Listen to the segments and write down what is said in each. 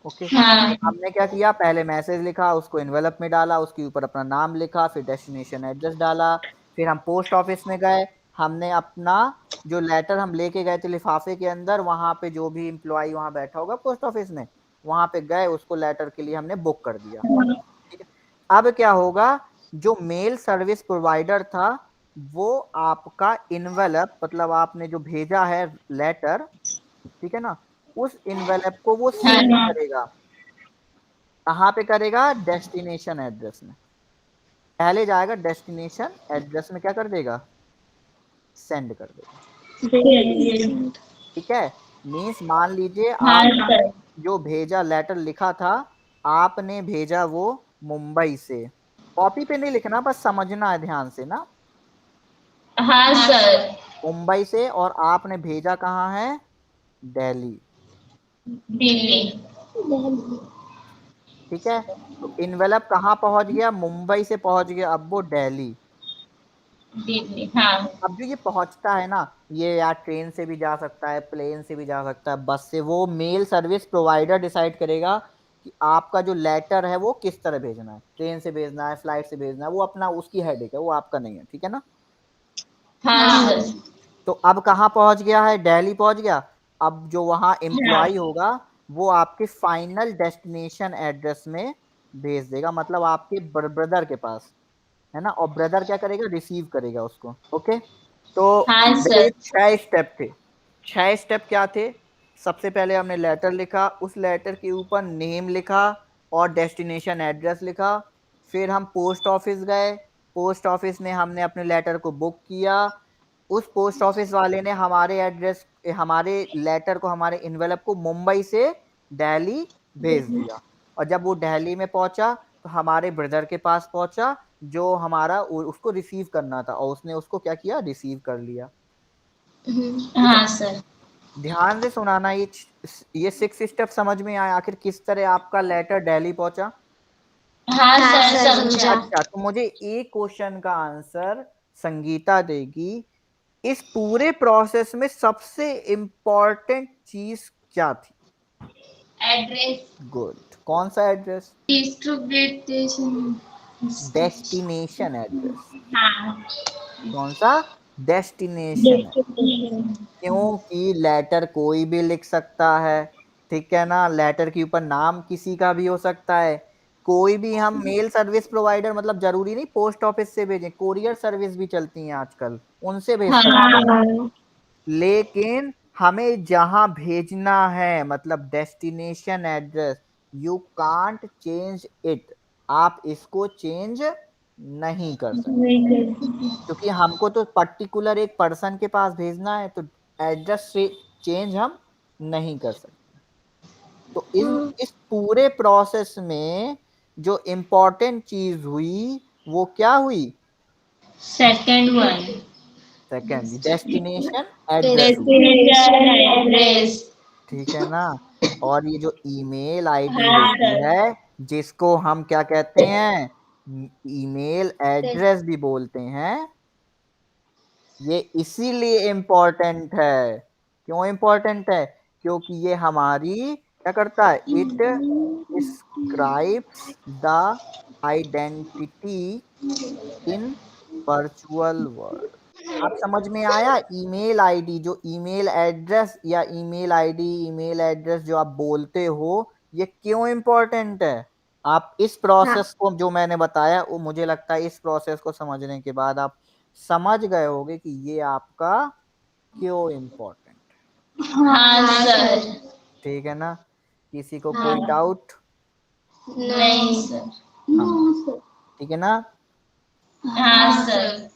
Okay. हाँ। हमने क्या किया, पहले मैसेज लिखा, उसको एनवेलप में डाला, उसके ऊपर अपना नाम लिखा, फिर डेस्टिनेशन एड्रेस डाला, फिर हम पोस्ट ऑफिस में गए, हमने अपना जो लेटर हम लेके गए थे लिफाफे के अंदर, वहां पे जो भी एम्प्लॉय वहां बैठा होगा पोस्ट ऑफिस में, वहां पे गए, उसको लेटर के लिए हमने बुक कर दिया। ठीक है। अब क्या होगा, जो मेल सर्विस प्रोवाइडर था वो आपका इनवेलप, मतलब आपने जो भेजा है लेटर, ठीक है ना, उस इनवेलप को वो सेंड हाँ। करेगा। कहाँ पे करेगा, डेस्टिनेशन एड्रेस में। पहले जाएगा डेस्टिनेशन एड्रेस में, क्या कर देगा, सेंड कर देगा। ठीक है। मीन्स मान लीजिए हाँ आप सर। जो भेजा लेटर लिखा था, आपने भेजा वो मुंबई से, कॉपी पे नहीं लिखना, बस समझना है ध्यान से ना, हाँ सर। मुंबई से, और आपने भेजा कहाँ है, दिल्ली। दिल्ली। ठीक है। तो इनवेलप कहाँ पहुंच गया, मुंबई से पहुंच गया, अब वो दिल्ली। दिल्ली हाँ। अब जो ये पहुंचता है ना, ये या ट्रेन से भी जा सकता है, प्लेन से भी जा सकता है, बस से, वो मेल सर्विस प्रोवाइडर डिसाइड करेगा कि आपका जो लेटर है वो किस तरह भेजना है, ट्रेन से भेजना है, फ्लाइट से भेजना है, वो अपना उसकी हेडेक है, वो आपका नहीं है। ठीक है ना। हाँ सर। तो अब कहाँ पहुंच गया है, दिल्ली पहुंच गया। अब जो वहां हाँ। एम्प्लॉय होगा वो आपके फाइनल डेस्टिनेशन एड्रेस में भेज देगा, मतलब आपके ब्रदर के पास, है ना, और ब्रदर क्या करेगा, रिसीव करेगा उसको। ओके। तो हाँ मेरे सर। 6 स्टेप थे। 6 स्टेप क्या थे, सबसे पहले हमने लेटर लिखा, उस लेटर के ऊपर नेम लिखा और डेस्टिनेशन एड्रेस लिखा, फिर हम पोस्ट ऑफिस गए, पोस्ट ऑफिस में हमने अपने लेटर को बुक किया, उस पोस्ट ऑफिस वाले ने हमारे एड्रेस, हमारे लेटर को, हमारे इनवेलप को मुंबई से दिल्ली भेज दिया, और जब वो दिल्ली में पहुंचा तो हमारे ब्रदर के पास पहुंचा, जो हमारा उसको रिसीव करना था, और उसने उसको क्या किया, रिसीव कर लिया। ठीक है। हाँ सर। ध्यान से सुनाना, ये 6 स्टेप समझ में आया, आखिर किस तरह आपका लेटर दिल्ली पहुंचा। हाँ सर समझा। अच्छा, तो मुझे एक क्वेश्चन का आंसर संगीता देगी, इस पूरे प्रोसेस में सबसे इंपॉर्टेंट चीज क्या थी। एड्रेस। गुड, कौन सा एड्रेस, डिस्ट्रीब्यूटेशन। Destination address. हाँ। कौन सा, डेस्टिनेशन है, डिस्ट्रीब्यूशन। क्योंकि लेटर कोई भी लिख सकता है, ठीक है ना, लेटर के ऊपर नाम किसी का भी हो सकता है, कोई भी, हम मेल सर्विस प्रोवाइडर, मतलब जरूरी नहीं पोस्ट ऑफिस से भेजें, कोरियर सर्विस भी चलती हैं आजकल, उनसे भेज सकते हैं, हाँ। लेकिन हमें जहां भेजना है, मतलब destination address, you can't change it, आप इसको चेंज नहीं कर सकते, नहीं कर। क्योंकि हमको तो पर्टिकुलर एक पर्सन के पास भेजना है, तो एड्रेस से चेंज हम नहीं कर सकते। तो इस पूरे प्रोसेस में जो इम्पोर्टेंट चीज हुई वो क्या हुई, second one. Second, destination address हुई। Destination address. ठीक है ना। और ये जो ईमेल आईडी हाँ होती सर। है, जिसको हम क्या कहते हैं, ईमेल एड्रेस भी बोलते हैं, ये इसीलिए इम्पोर्टेंट है। क्यों इम्पोर्टेंट है, क्योंकि ये हमारी क्या करता है, it describes the identity in virtual world. आप समझ में आया, ईमेल आईडी, जो ईमेल एड्रेस या ईमेल आईडी, ईमेल एड्रेस जो आप बोलते हो, ये क्यों इम्पोर्टेंट है। आप इस प्रोसेस को जो मैंने बताया, वो मुझे लगता है इस प्रोसेस को समझने के बाद आप समझ गए होगे कि ये आपका क्यों इम्पोर्टेंट है। हाँ सर। ठीक है ना। किसी को कोई हाँ। डाउट। नहीं सर। हाँ, ठीक है ना। हाँ सर।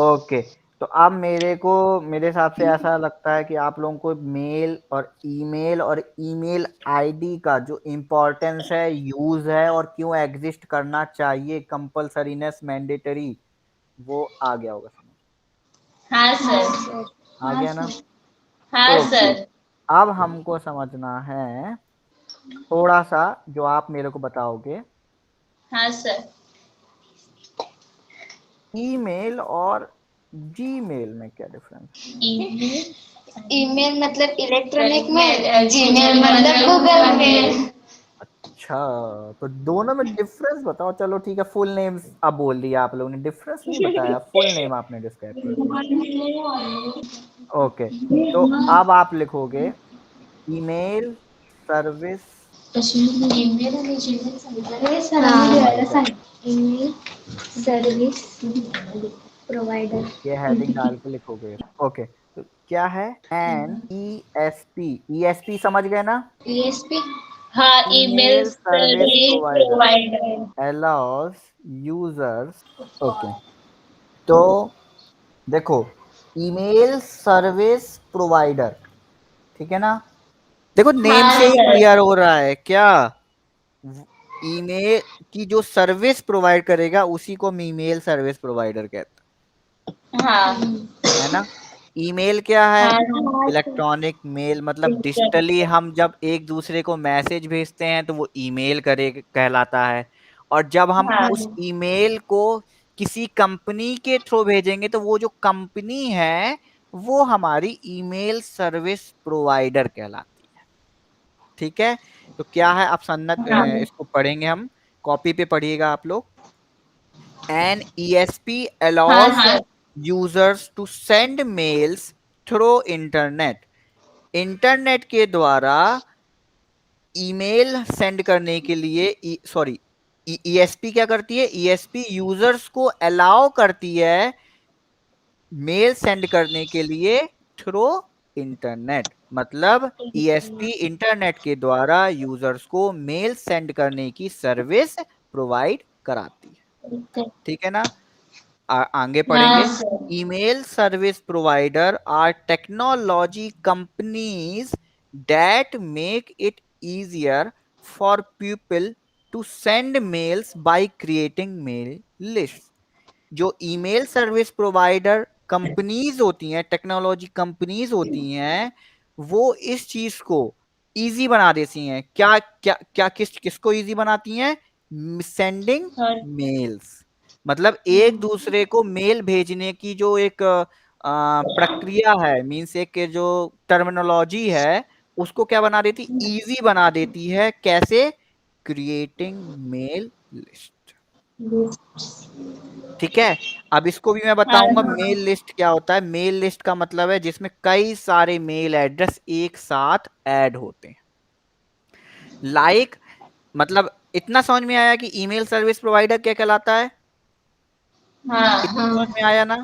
ओके। तो अब मेरे हिसाब से ऐसा लगता है कि आप लोगों को मेल और ईमेल आईडी का जो इम्पोर्टेंस है, यूज है, और क्यों एग्जिस्ट करना चाहिए, कंपल्सरीनेस, मैंडेटरी, वो आ गया होगा समझ। हाँ सर। आ गया ना। हाँ ओके। सर। अब हमको समझना है थोड़ा सा, जो आप मेरे को बताओगे, हाँ सर। ईमेल और जीमेल में क्या डिफरेंस? ईमेल मतलब इलेक्ट्रॉनिक मेल, जीमेल मतलब गूगल मेल। अच्छा, तो दोनों में डिफरेंस बताओ। चलो ठीक है, फुल नेम अब बोल दिया आप लोगों ने, डिफरेंस नहीं बताया, फुल नेम आपने डिस्क्राइब कर दिया। ओके, तो अब आप लिखोगे email service provider, email service provider. ये हेडिंग डाल के लिखोगे। ओके, तो क्या है? एन ईएसपी, ईएसपी समझ गए ना? ईएसपी। हाँ, email email service service provider provider. allows users। Okay, तो देखो, ईमेल सर्विस प्रोवाइडर, ठीक है ना? देखो नेम हाँ से ही सर। क्लियर हो रहा है क्या? ईमेल की जो सर्विस प्रोवाइड करेगा उसी को हम ईमेल सर्विस प्रोवाइडर कहते हाँ है ना? ईमेल क्या है? हाँ इलेक्ट्रॉनिक मेल, मतलब डिजिटली हम जब एक दूसरे को मैसेज भेजते हैं तो वो ईमेल करे कहलाता है। और जब हम हाँ उस ईमेल को किसी कंपनी के थ्रू भेजेंगे तो वो जो कंपनी है वो हमारी ईमेल सर्विस प्रोवाइडर कहलाती है। ठीक है, तो क्या है, आप सन्नत हाँ इसको पढ़ेंगे हम, कॉपी पे पढ़िएगा आप लोग। एन ईएसपी allows हाँ users to send mails through internet. Internet के द्वारा ईमेल सेंड करने के लिए, सॉरी, ईएसपी क्या करती है? ईएसपी यूजर्स को अलाउ करती है मेल सेंड करने के लिए थ्रू इंटरनेट। मतलब ईएसपी इंटरनेट के द्वारा यूजर्स को मेल सेंड करने की सर्विस प्रोवाइड कराती है। ठीक है ना? आगे हाँ पढ़ेंगे। Sir. email service provider are technology companies that make it easier for people to send mails by creating mail lists। जो ईमेल सर्विस प्रोवाइडर कंपनीज होती हैं, टेक्नोलॉजी कंपनीज होती हैं, वो इस चीज को इजी बना देती हैं। क्या क्या क्या, किसको इजी बनाती हैं? सेंडिंग और मेल्स। मतलब एक दूसरे को मेल भेजने की जो एक प्रक्रिया है, मीन्स एक जो टर्मिनोलॉजी है, उसको क्या बना देती? इजी बना देती है। कैसे? Creating mail list. ठीक है, अब इसको भी मैं बताऊंगा हाँ मेल लिस्ट क्या होता है। मेल लिस्ट का मतलब है जिसमें कई सारे मेल एड्रेस एक साथ ऐड होते हैं। लाइक मतलब इतना समझ में आया कि ईमेल सर्विस प्रोवाइडर क्या कहलाता है? इतना हाँ समझ में आया ना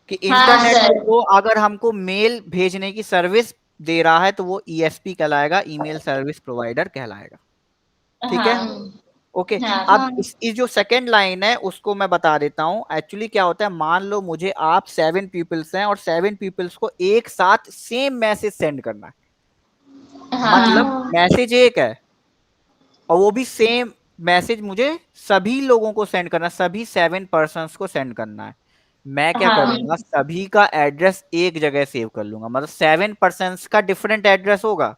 कि हाँ इंटरनेट के सर। थ्रू अगर हमको मेल भेजने की सर्विस दे रहा है तो वो ईएसपी कहलाएगा, ईमेल सर्विस प्रोवाइडर कहलाएगा। ठीक है, हाँ ओके। अब हाँ इस जो सेकंड लाइन है उसको मैं बता देता हूं। एक्चुअली क्या होता है, मान लो मुझे आप 7 पीपल्स हैं और 7 पीपल्स को एक साथ सेम मैसेज सेंड करना है। मतलब हाँ मैसेज एक है और वो भी सेम मैसेज मुझे सभी लोगों को सेंड करना है, सभी 7 पर्सन्स को सेंड करना है। मैं क्या हाँ करूंगा, सभी का एड्रेस एक जगह सेव कर लूंगा। मतलब 7 पर्सन्स का डिफरेंट एड्रेस होगा।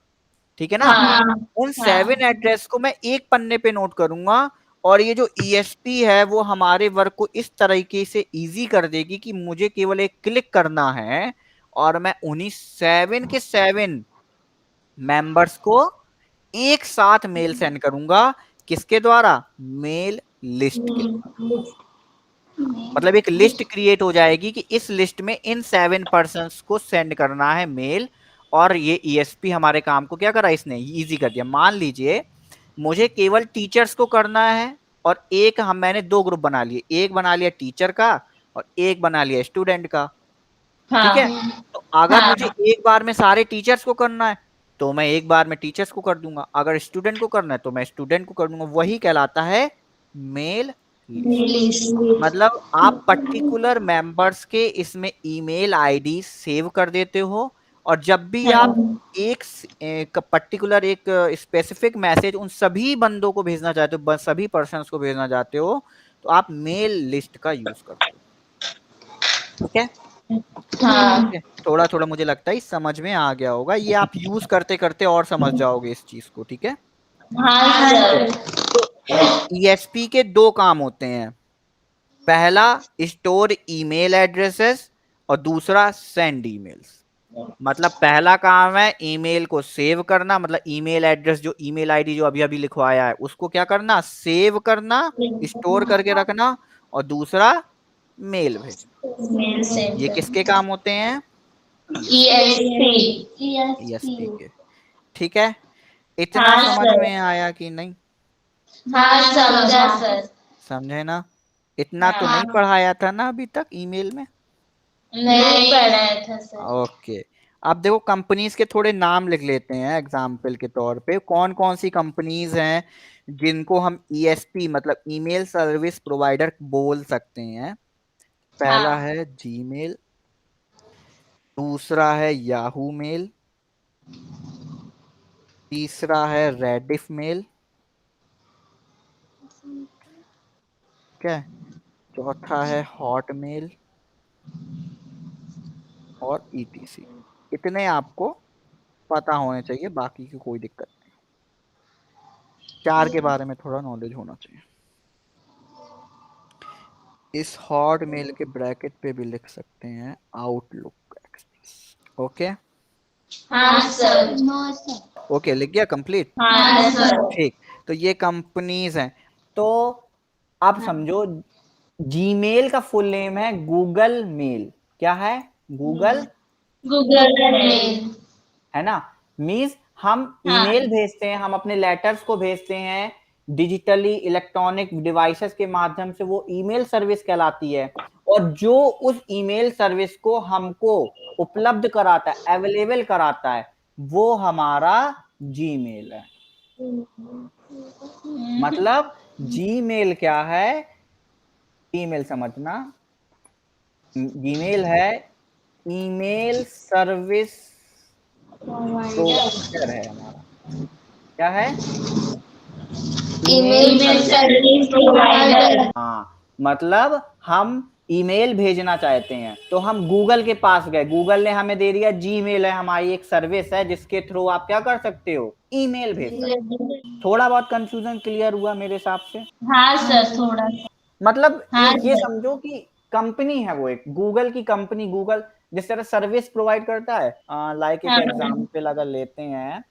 ठीक है ना? हाँ उन 7 एड्रेस को मैं एक पन्ने पे नोट करूंगा। और ये जो ईएसपी है वो हमारे वर्क को इस तरीके से इजी कर देगी कि मुझे केवल एक क्लिक करना है और मैं उन्हीं 7 के 7 मेंबर्स को एक साथ मेल सेंड करूंगा। किसके द्वारा? मेल लिस्ट के द्वारा। मतलब एक लिस्ट क्रिएट हो जाएगी कि इस लिस्ट में इन 7 पर्सन्स को सेंड करना है मेल। और ये ईएसपी हमारे काम को क्या करा, इसने इजी कर दिया। मान लीजिए मुझे केवल टीचर्स को करना है और एक मैंने 2 ग्रुप बना लिए, एक बना लिया टीचर का और एक बना लिया स्टूडेंट का। ठीक है, हाँ तो अगर मुझे एक बार में सारे टीचर्स को करना है तो मैं एक बार में टीचर्स को कर दूंगा, अगर स्टूडेंट को करना है तो मैं स्टूडेंट को कर दूंगा। वही कहलाता है मेल लिस्ट। मतलब आप पर्टिकुलर मेंबर्स के इसमें ईमेल आईडी सेव कर देते हो और जब भी आप एक पर्टिकुलर एक स्पेसिफिक मैसेज उन सभी बंदों को भेजना चाहते हो, सभी पर्सन्स को भेजना चाहते हो, तो आप मेल लिस्ट का यूज करते हो। ठीक है, हाँ थोड़ा थोड़ा मुझे लगता है समझ में आ गया होगा। ये आप यूज करते करते और समझ जाओगे इस चीज को। ठीक है, हाँ तो सर। ईएसपी के 2 काम होते हैं। पहला स्टोर ईमेल एड्रेसेस और दूसरा सेंड ईमेल्स। मतलब पहला काम है ईमेल को सेव करना, मतलब ईमेल एड्रेस जो ईमेल आईडी जो अभी अभी लिखवाया है उसको क्या करना, सेव करना, स्टोर करके रखना, और दूसरा मेल भेजना। मेल सेंड ये किसके काम होते हैं, ESP। ESP के। ठीक है, इतना हाँ समझ सर। में आया कि नहीं, हाँ समझा सर। समझे ना। इतना तो हाँ। नहीं पढ़ाया था ना अभी तक ईमेल में। नहीं पढ़ाया था सर। ओके, अब देखो कंपनीज के थोड़े नाम लिख लेते हैं एग्जाम्पल के तौर पे। कौन कौन सी कंपनीज हैं जिनको हम ESP मतलब ईमेल सर्विस प्रोवाइडर बोल सकते हैं। पहला हाँ। है जीमेल, दूसरा है याहू मेल, तीसरा है रेडिफ मेल, ठीक है, चौथा है हॉटमेल और ETC। इतने आपको पता होने चाहिए, बाकी की कोई दिक्कत नहीं। चार के बारे में थोड़ा नॉलेज होना चाहिए। इस हॉट मेल के ब्रैकेट पे भी लिख सकते हैं आउटलुक एक्सप्रेस। ओके हाँ सर। ओके, लिख गया कंप्लीट। हाँ सर। ठीक, तो ये कंपनीज हैं। तो आप समझो जीमेल का फुल नेम है गूगल मेल। क्या है, गूगल, गूगल मेल। है ना। मीन्स हम हाँ। ईमेल भेजते हैं, हम अपने लेटर्स को भेजते हैं डिजिटली इलेक्ट्रॉनिक डिवाइसेस के माध्यम से, वो ईमेल सर्विस कहलाती है। और जो उस ईमेल सर्विस को हमको उपलब्ध कराता है, अवेलेबल कराता है, वो हमारा जीमेल है। मतलब जीमेल क्या है, ईमेल समझना, जीमेल है ईमेल सर्विस प्रोवाइडर है हमारा। क्या है, ईमेल सर्विस प्रोवाइडर। हाँ, मतलब हम ईमेल भेजना चाहते हैं तो हम गूगल के पास गए, गूगल ने हमें दे दिया जीमेल है हमारी एक सर्विस है जिसके थ्रू आप क्या कर सकते हो, ईमेल भेज सकते हो। थोड़ा बहुत कंफ्यूजन क्लियर हुआ मेरे हिसाब से। हाँ सर थोड़ा। मतलब हाँ ये सर। समझो कि कंपनी है वो, एक गूगल की कंपनी, गूगल जिस तरह सर्विस प्रोवाइड करता है। लाइक एक हाँ। एग्जांपल अगर लेते हैं,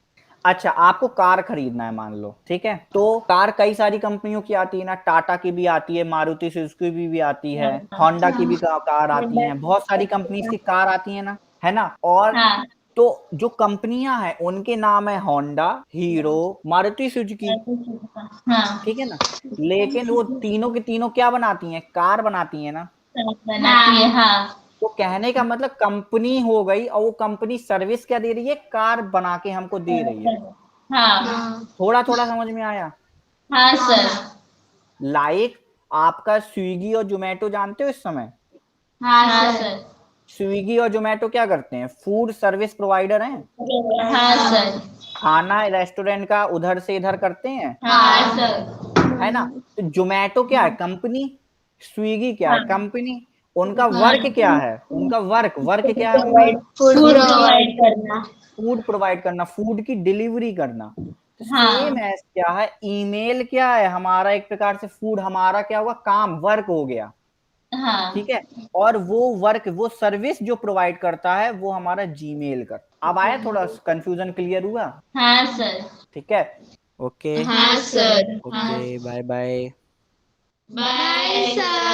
अच्छा आपको कार खरीदना है मान लो, ठीक है, तो कार कई सारी कंपनियों की आती है ना, टाटा की भी आती है, मारुति सुजुकी भी आती है, होंडा की भी कार आती है, बहुत सारी कंपनीज की कार आती है ना, है ना। और हाँ। तो जो कंपनियां हैं उनके नाम है होंडा, हीरो, मारुति सुजुकी, हाँ। ठीक है ना। लेकिन वो तीनों की तीनों क्या बनाती हैं, कार बनाती है ना। बनाती है। हाँ। तो कहने का मतलब कंपनी हो गई, और वो कंपनी सर्विस क्या दे रही है, कार बना के हमको दे रही है। हाँ। थोड़ा थोड़ा समझ में आया। हाँ सर। लाइक आपका स्विगी और जोमेटो जानते हो इस समय, हाँ सर। स्विगी और जोमेटो क्या करते हैं, फूड सर्विस प्रोवाइडर हैं। हाँ सर। खाना रेस्टोरेंट का उधर से इधर करते हैं, हाँ सर। है ना। तो जोमेटो क्या है, कंपनी, स्विगी क्या है, हाँ। कंपनी। उनका वर्क क्या है, उनका वर्क वर्क क्या है उनका, फूड प्रोवाइड करना। फूड प्रोवाइड करना, फूड की डिलीवरी करना। तो हाँ। सेम एज क्या है, ईमेल क्या है हमारा, एक प्रकार से फूड हमारा क्या होगा, काम, वर्क हो गया, हाँ। ठीक है। और वो वर्क, वो सर्विस जो प्रोवाइड करता है वो हमारा जीमेल का। अब आया, थोड़ा कंफ्यूजन क्लियर हुआ। हाँ सर। ठीक है, ओके हाँ sir. Okay, bye bye. Bye sir.